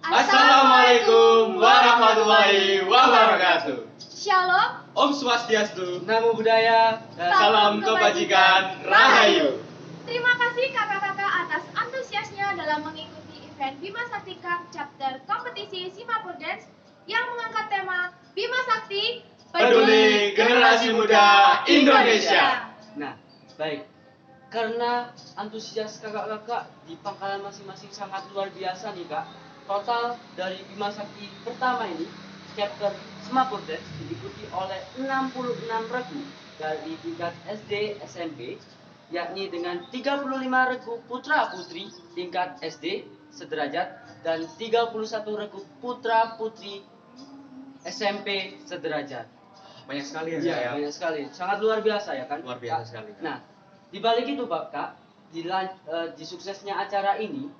Assalamualaikum warahmatullahi wabarakatuh. Shalom. Om Swastiastu. Namo Buddhaya. Salam kebajikan Rahayu. Terima kasih kakak-kakak atas antusiasnya dalam mengikuti event Bima Sakti Cup Chapter Kompetisi Simapur Dance yang mengangkat tema Bima Sakti Peduli Generasi Muda Indonesia. Nah, baik. Karena antusias kakak-kakak di pangkalan masing-masing sangat luar biasa nih kak. Total dari Bima Sakti pertama ini, chapter Simapur Dance diikuti oleh 66 regu dari tingkat SD SMP, yakni dengan 35 regu putra putri tingkat SD sederajat dan 31 regu putra putri SMP sederajat. Banyak sekali ya, Iya, ya. banyak sekali. Sangat luar biasa ya kan? Luar biasa sekali. Nah, di balik itu Kak, di suksesnya acara ini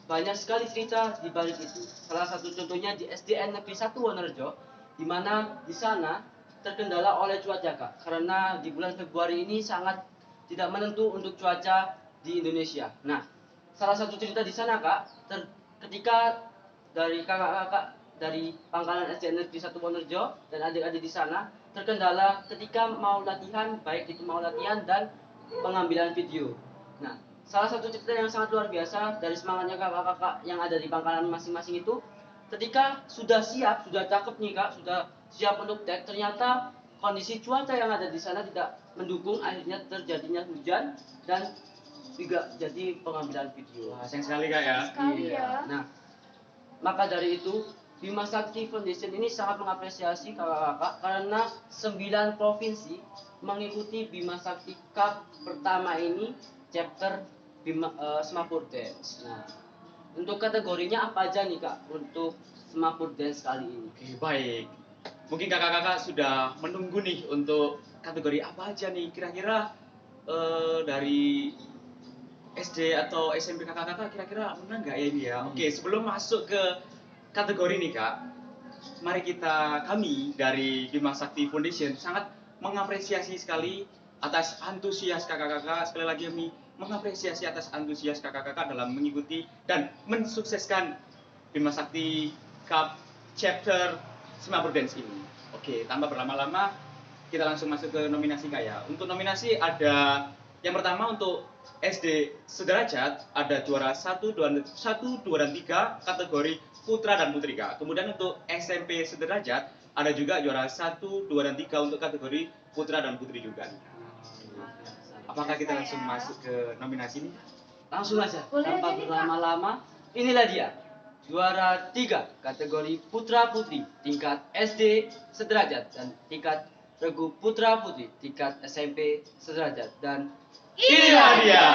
banyak sekali cerita di balik itu. Salah satu contohnya di SDN Negeri 1 Wonorejo, di mana di sana terkendala oleh cuaca Kak, karena di bulan Februari ini sangat tidak menentu untuk cuaca di Indonesia. Nah, salah satu cerita di sana Kak, ketika dari kakak-kakak dari pangkalan SDN Negeri 1 Wonorejo dan adik-adik di sana terkendala ketika mau latihan, baik itu mau latihan dan pengambilan video. Nah, salah satu cerita yang sangat luar biasa dari semangatnya kakak-kakak yang ada di pangkalan masing-masing itu, ketika sudah siap, sudah cakep nih kak, sudah siap untuk tag, ternyata kondisi cuaca yang ada di sana tidak mendukung, akhirnya terjadinya hujan dan juga jadi pengambilan video. Wah, sayang sekali kak ya. Sekali ya. Nah, maka dari itu Bima Sakti Foundation ini sangat mengapresiasi kakak-kakak karena 9 provinsi mengikuti Bima Sakti Cup pertama ini chapter Simapur Dance. Nah, untuk kategorinya apa aja nih kak untuk Simapur Dance kali ini? Oke, baik. Mungkin kakak-kakak sudah menunggu nih untuk kategori apa aja nih kira-kira dari SD atau SMP kakak-kakak kira-kira menang nggak ya ini ya? Oke, sebelum masuk ke kategori nih kak, mari kami dari Bima Sakti Foundation sangat mengapresiasi sekali atas antusias kakak-kakak. Sekali lagi kami mengapresiasi atas antusias kakak-kakak dalam mengikuti dan mensukseskan Bima Sakti Cup Chapter Simapur Dance ini. Oke, tanpa berlama-lama kita langsung masuk ke nominasi kak ya. Untuk nominasi ada yang pertama untuk SD sederajat ada juara 1, 2, dan 3 kategori putra dan putri kak. Kemudian untuk SMP sederajat ada juga juara 1, 2, dan 3 untuk kategori putra dan putri juga. Apakah kita langsung masuk ke nominasi ini? Langsung aja, Boleh tanpa aja nih, Kak. berlama-lama. Inilah dia, juara 3 kategori putra putri tingkat SD sederajat dan tingkat regu putra putri tingkat SMP sederajat. Dan Inilah dia.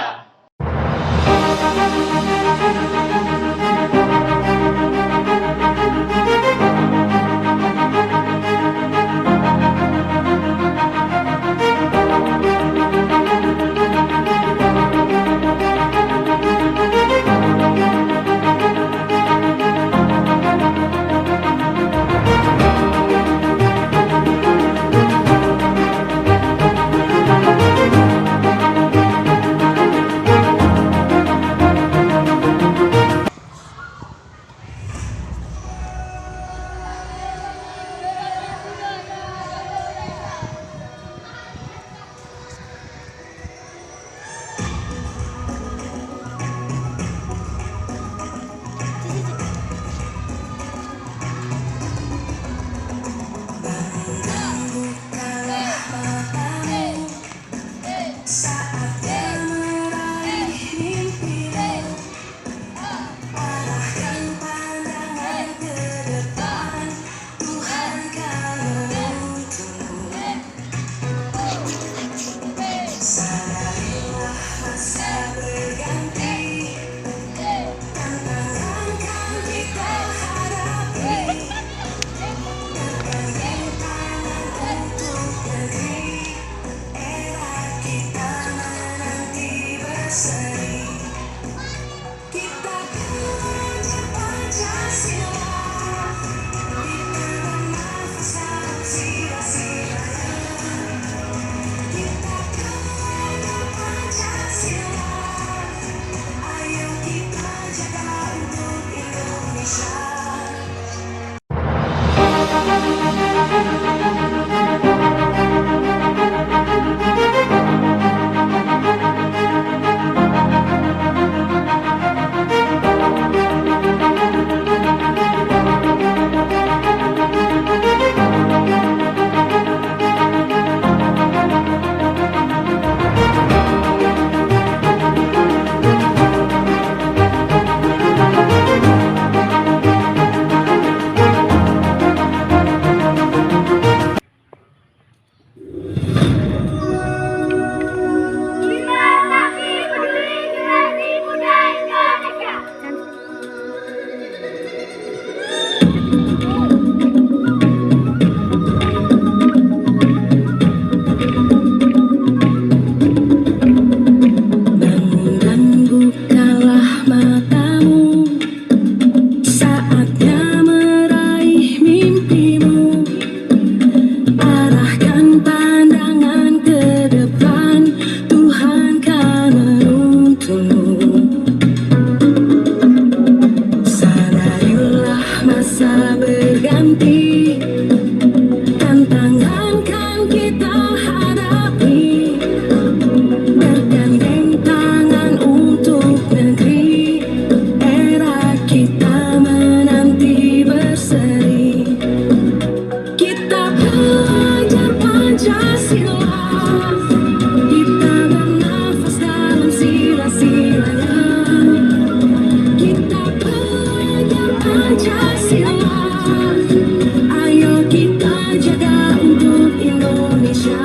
Pancasila, ayo kita jaga untuk Indonesia.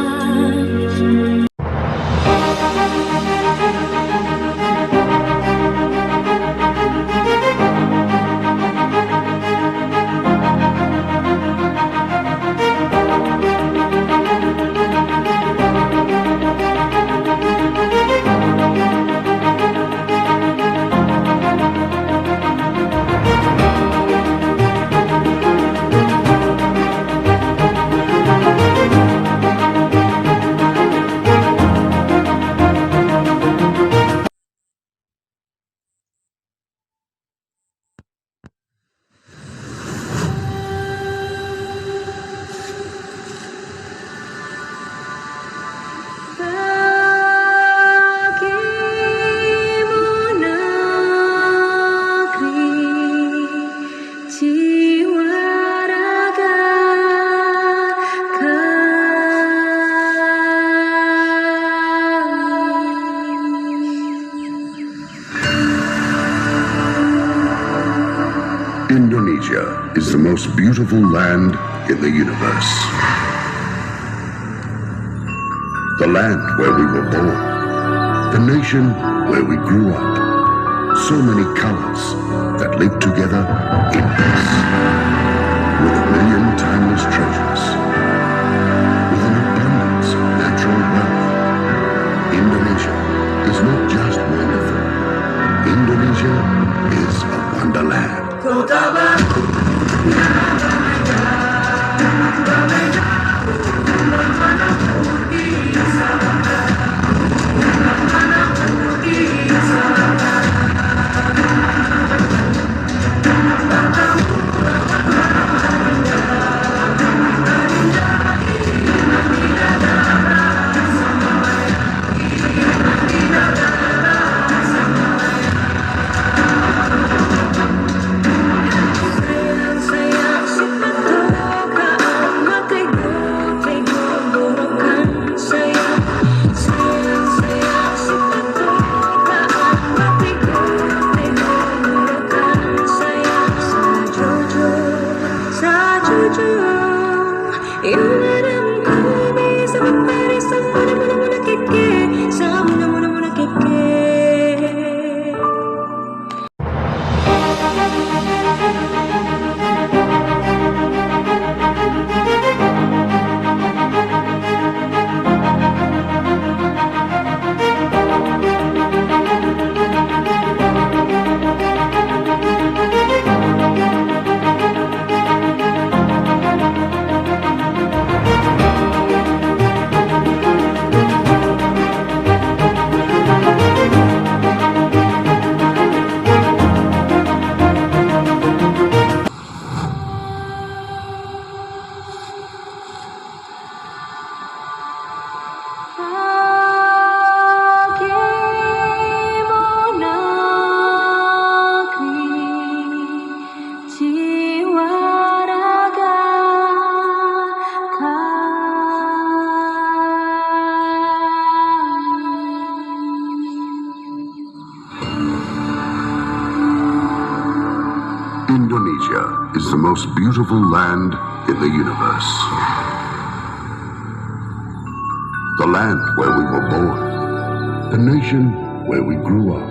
Indonesia is the most beautiful land in the universe. The land where we were born, the nation where we grew up. So many colors that live together in peace, with a million timeless treasures, with an abundance of natural wealth. Indonesia is not just wonderful. Indonesia is a wonderland. Indonesia is the most beautiful land in the universe. The land where we were born, the nation where we grew up.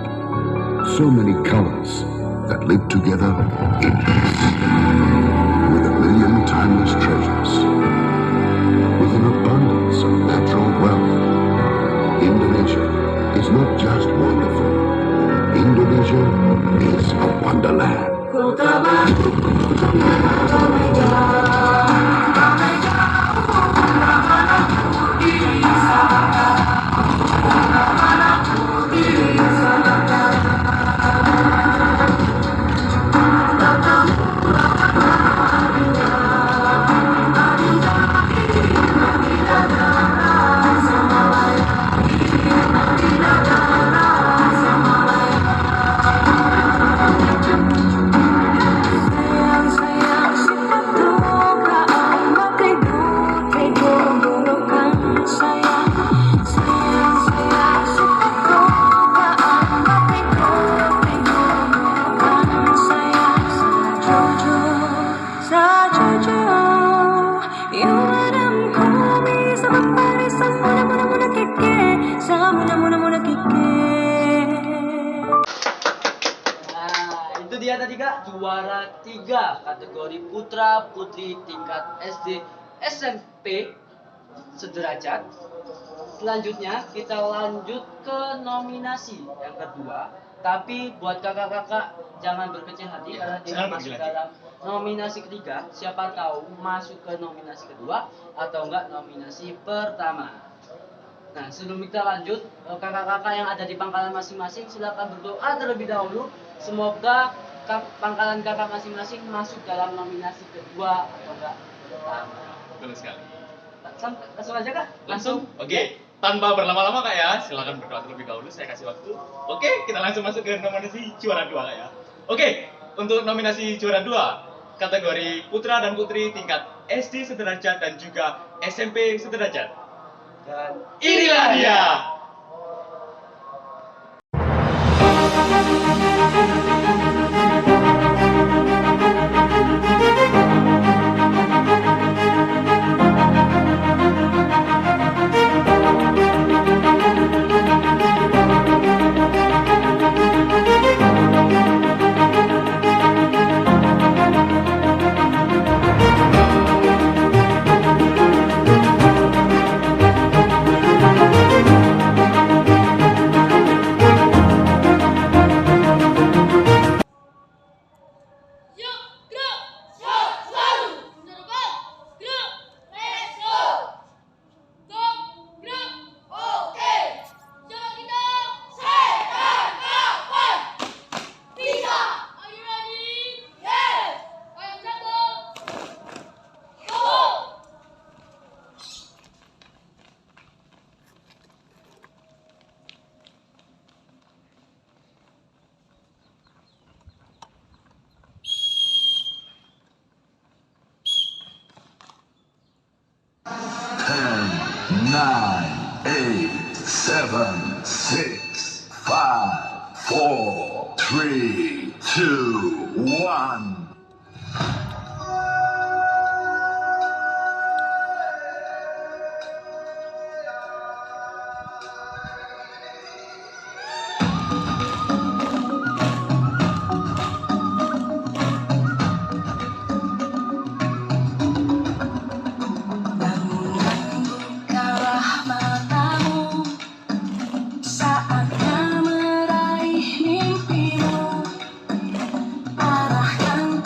So many colors that live together in peace, with a million timeless treasures, with an abundance of natural wealth. Indonesia is not just wonderful. Indonesia is a wonderland. ketiga juara 3 kategori putra putri tingkat SD SMP sederajat. Selanjutnya kita lanjut ke nominasi yang kedua. Tapi buat kakak-kakak jangan berkecil hati karena tidak jangan masuk berkecil hati. dalam nominasi ketiga. Siapa tahu masuk ke nominasi kedua atau enggak nominasi pertama. Nah, sebelum kita lanjut, kakak-kakak yang ada di pangkalan masing-masing silakan berdoa terlebih dahulu. Semoga pangkalan kakak masing-masing masuk dalam nominasi kedua atau enggak pertama. Betul sekali. Langsung aja kak? Langsung? Oke. Tanpa berlama-lama kak ya, silakan berdoa terlebih dahulu. Saya kasih waktu. Oke, kita langsung masuk ke nominasi juara 2 kak ya. Oke, untuk nominasi juara 2 kategori putra dan putri tingkat SD sederajat dan juga SMP sederajat. Dan Inilah dia. Nine, eight, seven, six, five, four, three, two, one. Bukalah matamu, saatnya meraih mimpimu. Arahkan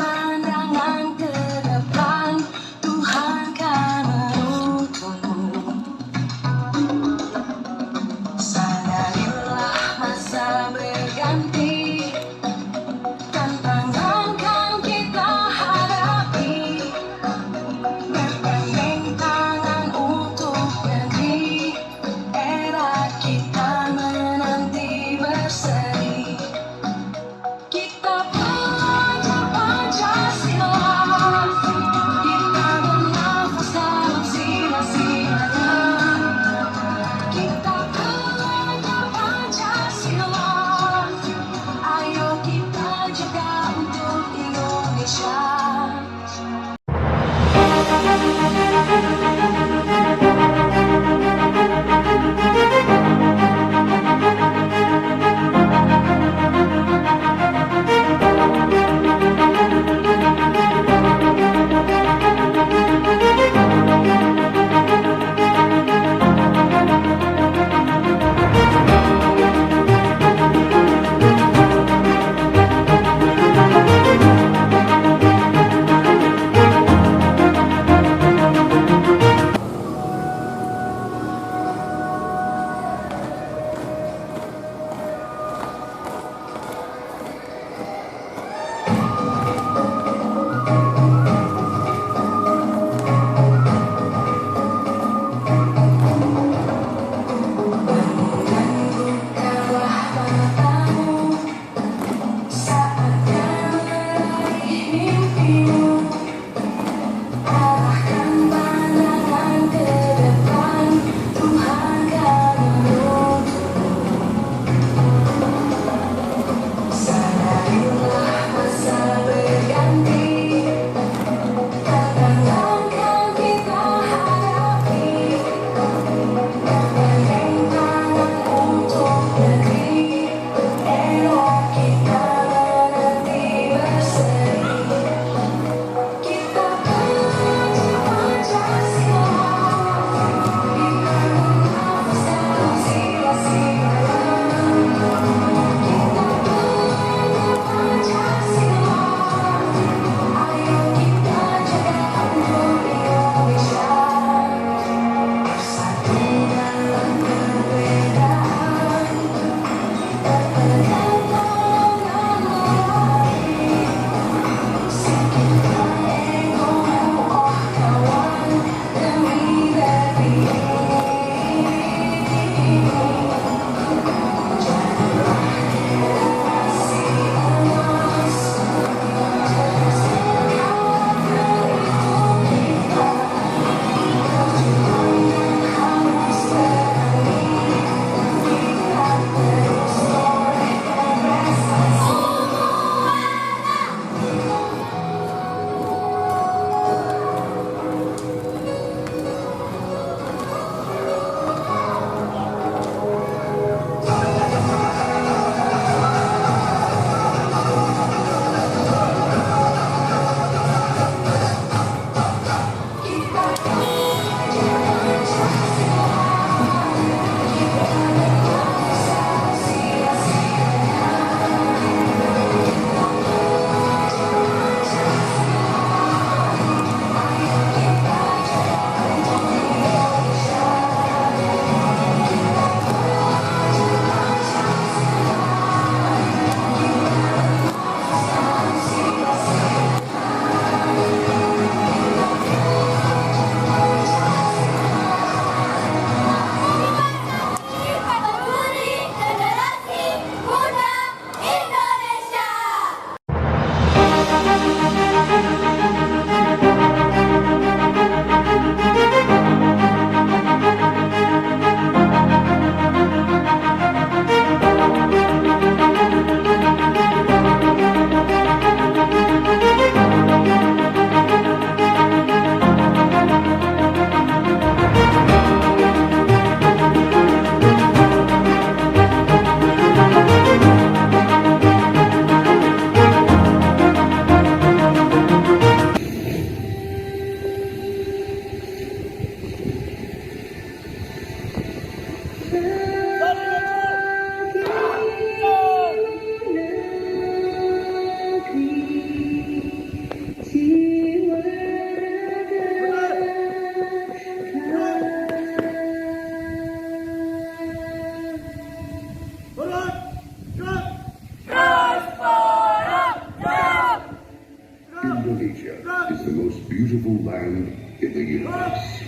Indonesia is the most beautiful land in the universe.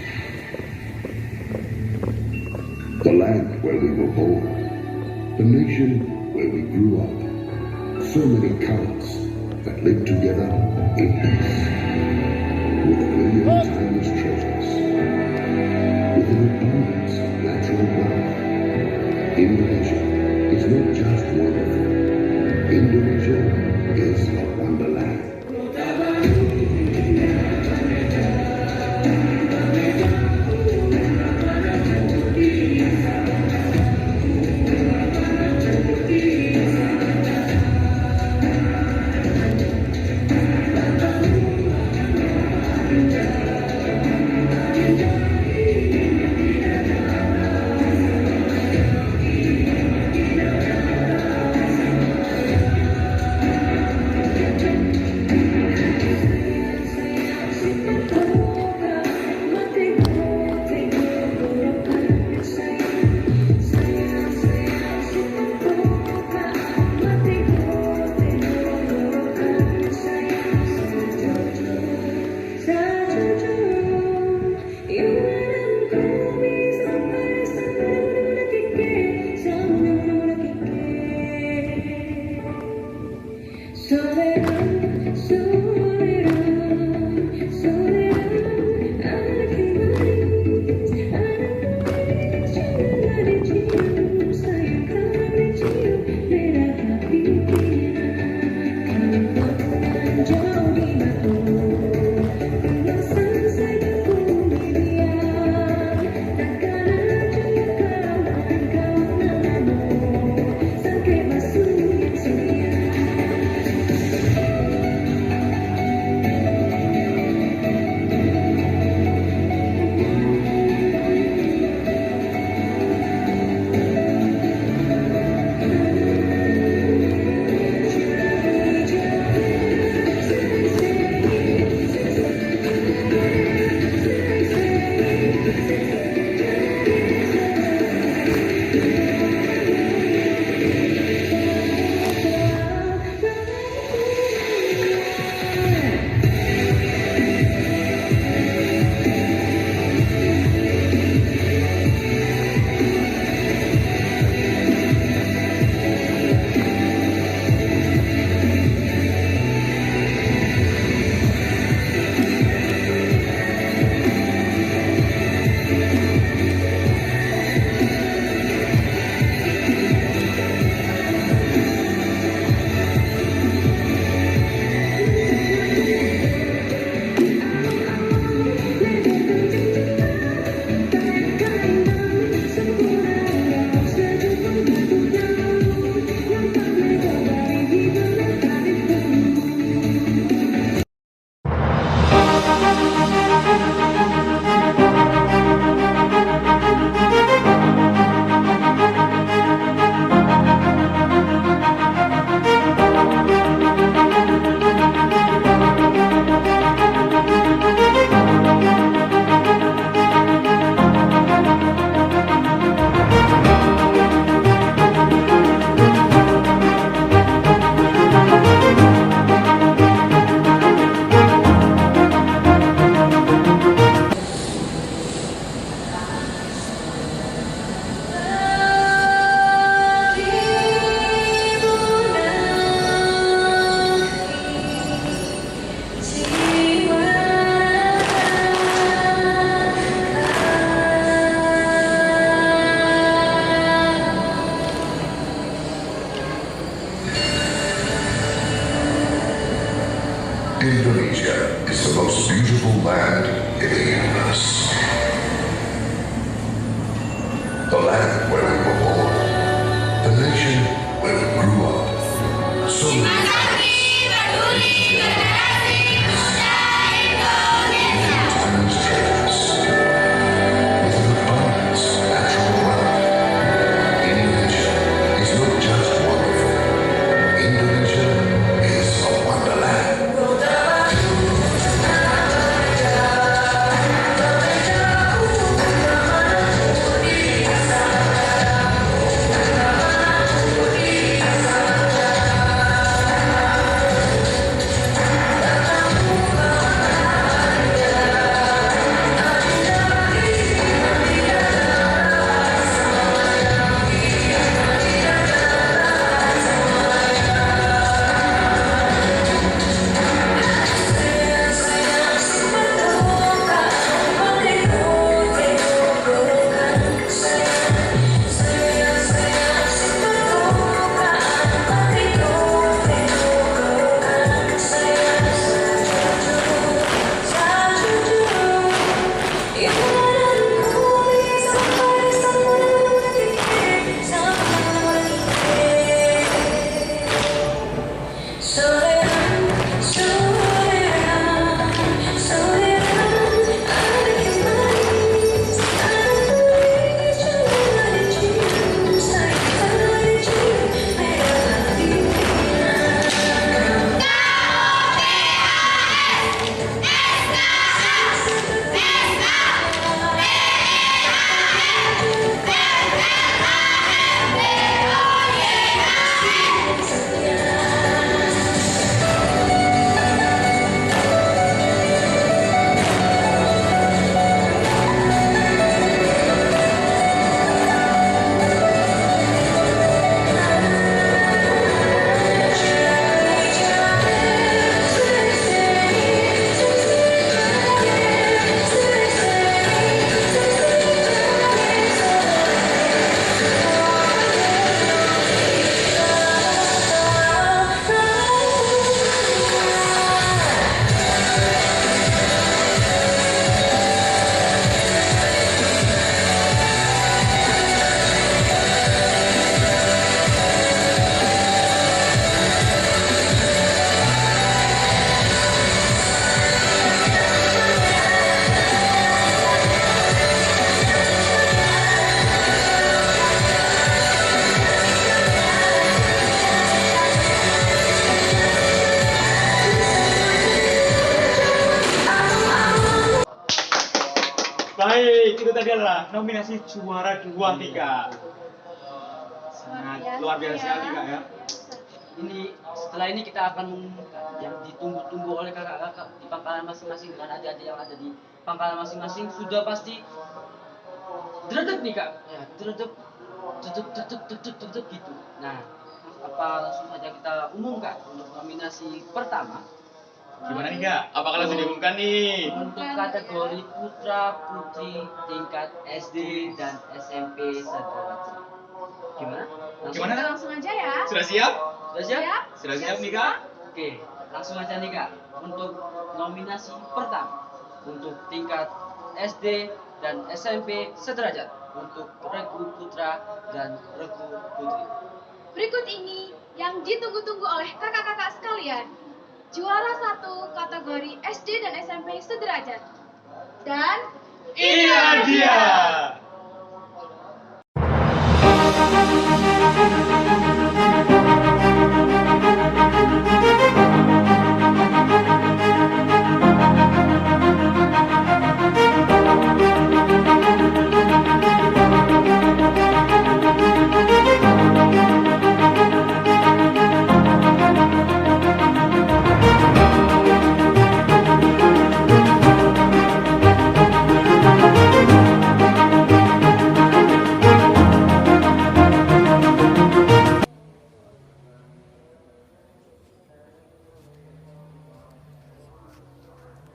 The land where we were born, the nation where we grew up. So many colors that live together in peace. With a million timeless treasures. With an abundance of natural wealth. Indonesia is not just wonderful. Indonesia is a wonderland. Indonesia is the most beautiful land in the universe. The land where we were born, the nation where we grew up. So many timeless treasures. With an abundance of natural wealth. Indonesia is not just wonderful. Indonesia is a wonderland. itu tadi adalah nominasi juara 2 nih Kak. Sangat luar biasa sekali Kak ya. Ini setelah ini kita akan mengumumkan yang ditunggu-tunggu oleh kakak-kakak di pangkalan masing-masing dan adik-adik yang ada di pangkalan masing-masing sudah pasti dredeg nih Kak. Ya, dredeg gitu. Nah, apa langsung saja kita umumkan untuk nominasi pertama. Gimana nih Kak? Apakah langsung diumumkan nih? Untuk kategori putra putri tingkat SD dan SMP sederajat. Gimana? Gimana? Kita langsung aja ya. Sudah siap? Sudah siap? Sudah siap nih Kak? Oke, langsung aja nih Kak. Untuk nominasi pertama untuk tingkat SD dan SMP sederajat untuk regu putra dan regu putri. Berikut ini yang ditunggu-tunggu oleh kakak-kakak sekalian. Juara 1 kategori SD dan SMP sederajat. Dan Iya dia.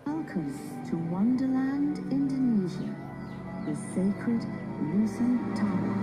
Welcome to Wonderland, Indonesia, the sacred Nusantara.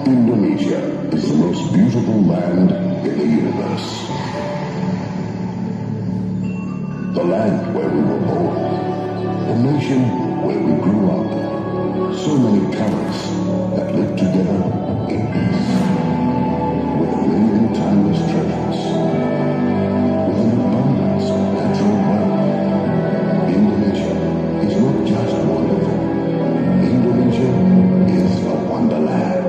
Indonesia is the most beautiful land in the universe. The land where we were born. The nation where we grew up. So many colors that live together in peace. With a million timeless treasures. With an abundance of natural wealth. Indonesia is not just wonderful. Indonesia is a wonderland.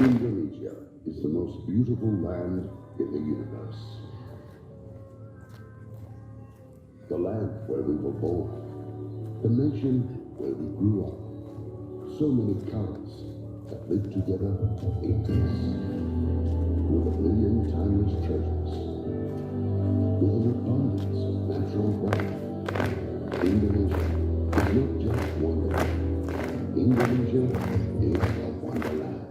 Indonesia is the most beautiful land in the universe. The land where we were born. The nation where we grew up. So many colors that live together in peace. With a million timeless treasures. With an abundance of natural wealth. Indonesia is not just wonderland. Indonesia is a wonderland.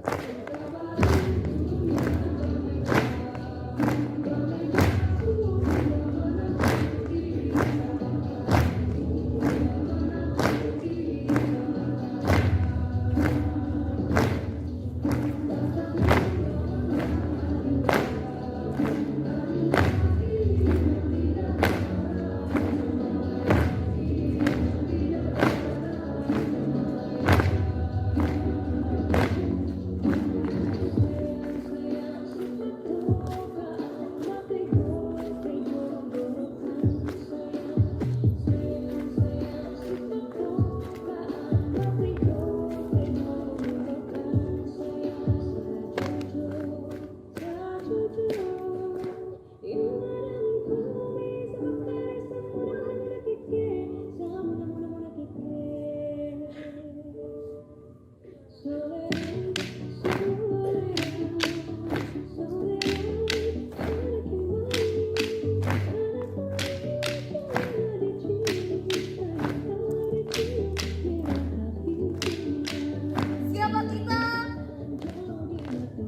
Siapa kita?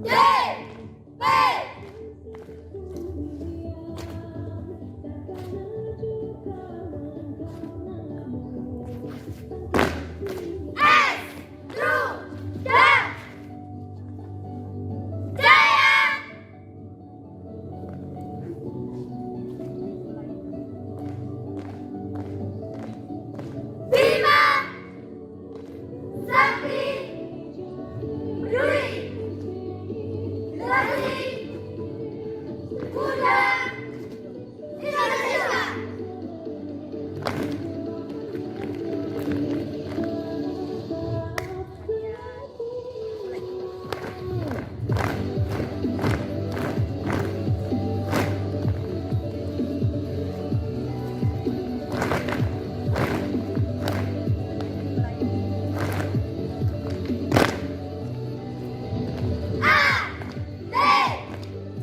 JP! Esrudam Jaya! Bima Sakti Peduli Generasi Muda Indonesia. A B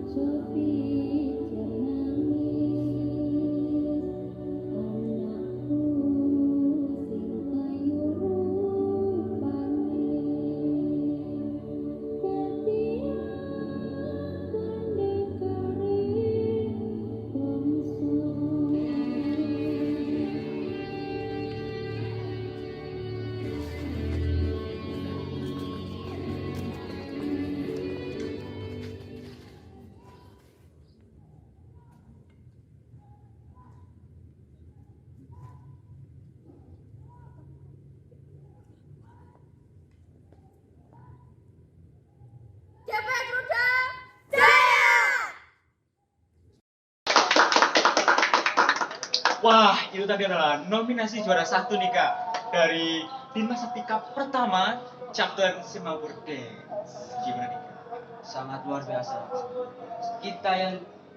C D E F G H. JP Garuda Jaya! Wah, itu tadi adalah nominasi juara satu nih Kak dari Bima Sakti Cup pertama chapter Simapur Dance. Gimana nih Kak? Sangat luar biasa. Kita yang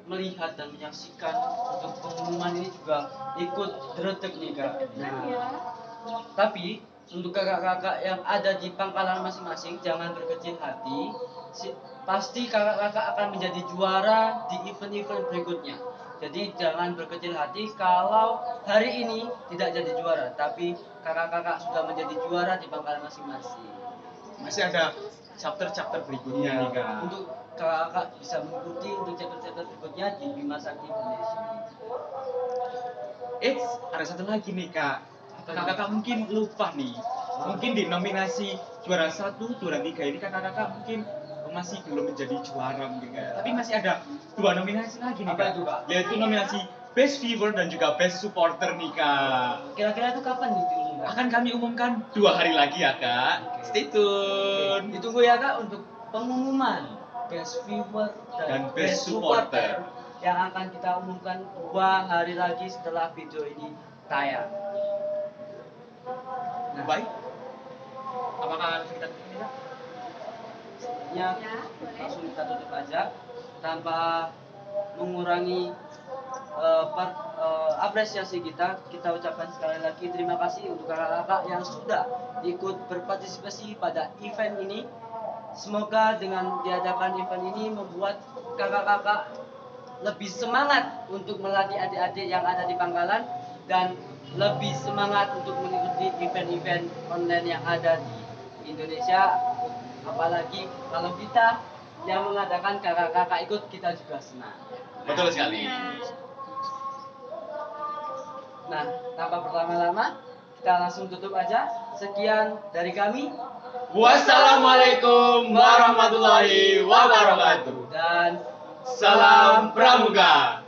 melihat dan menyaksikan untuk pengumuman ini juga ikut dretek nih Kak. Ya. Tapi untuk kakak-kakak yang ada di pangkalan masing-masing jangan berkecil hati. Pasti kakak-kakak akan menjadi juara di event-event berikutnya. Jadi jangan berkecil hati kalau hari ini tidak jadi juara, tapi kakak-kakak sudah menjadi juara di pangkalan masing-masing. Masih ada chapter-chapter berikutnya nih Kak. Untuk kakak-kakak bisa mengikuti untuk chapter-chapter berikutnya di Bima Sakti Foundation. Ada satu lagi nih Kak. Kakak-kakak mungkin lupa nih. Mungkin di nominasi juara 1, juara 3 ini kakak-kakak mungkin masih belum menjadi juara mungkin Kak. Tapi masih ada 2 nominasi lagi nih Apa Kak. itu, Kak? Yaitu nominasi Best Viewer dan juga Best Supporter nih Kak. Kira-kira itu kapan diumumkan? Akan kami umumkan 2 hari lagi ya Kak. Stay tune. Ditunggu ya Kak untuk pengumuman Best Viewer dan Best Supporter yang akan kita umumkan 2 hari lagi setelah video ini tayang. Nah, Baik. Apakah kita tutup ya? ya, Ya, boleh. langsung kita tutup aja tanpa mengurangi apresiasi kita ucapkan sekali lagi terima kasih untuk kakak-kakak yang sudah ikut berpartisipasi pada event ini. Semoga dengan diadakan event ini membuat kakak-kakak lebih semangat untuk melatih adik-adik yang ada di pangkalan dan lebih semangat untuk mengikuti event-event online yang ada di Indonesia. Apalagi kalau kita yang mengadakan kakak-kakak ikut, kita juga senang. Betul sekali. Nah, tanpa berlama-lama, kita langsung tutup aja. Sekian dari kami. Wassalamualaikum warahmatullahi wabarakatuh. Dan Salam Pramuka.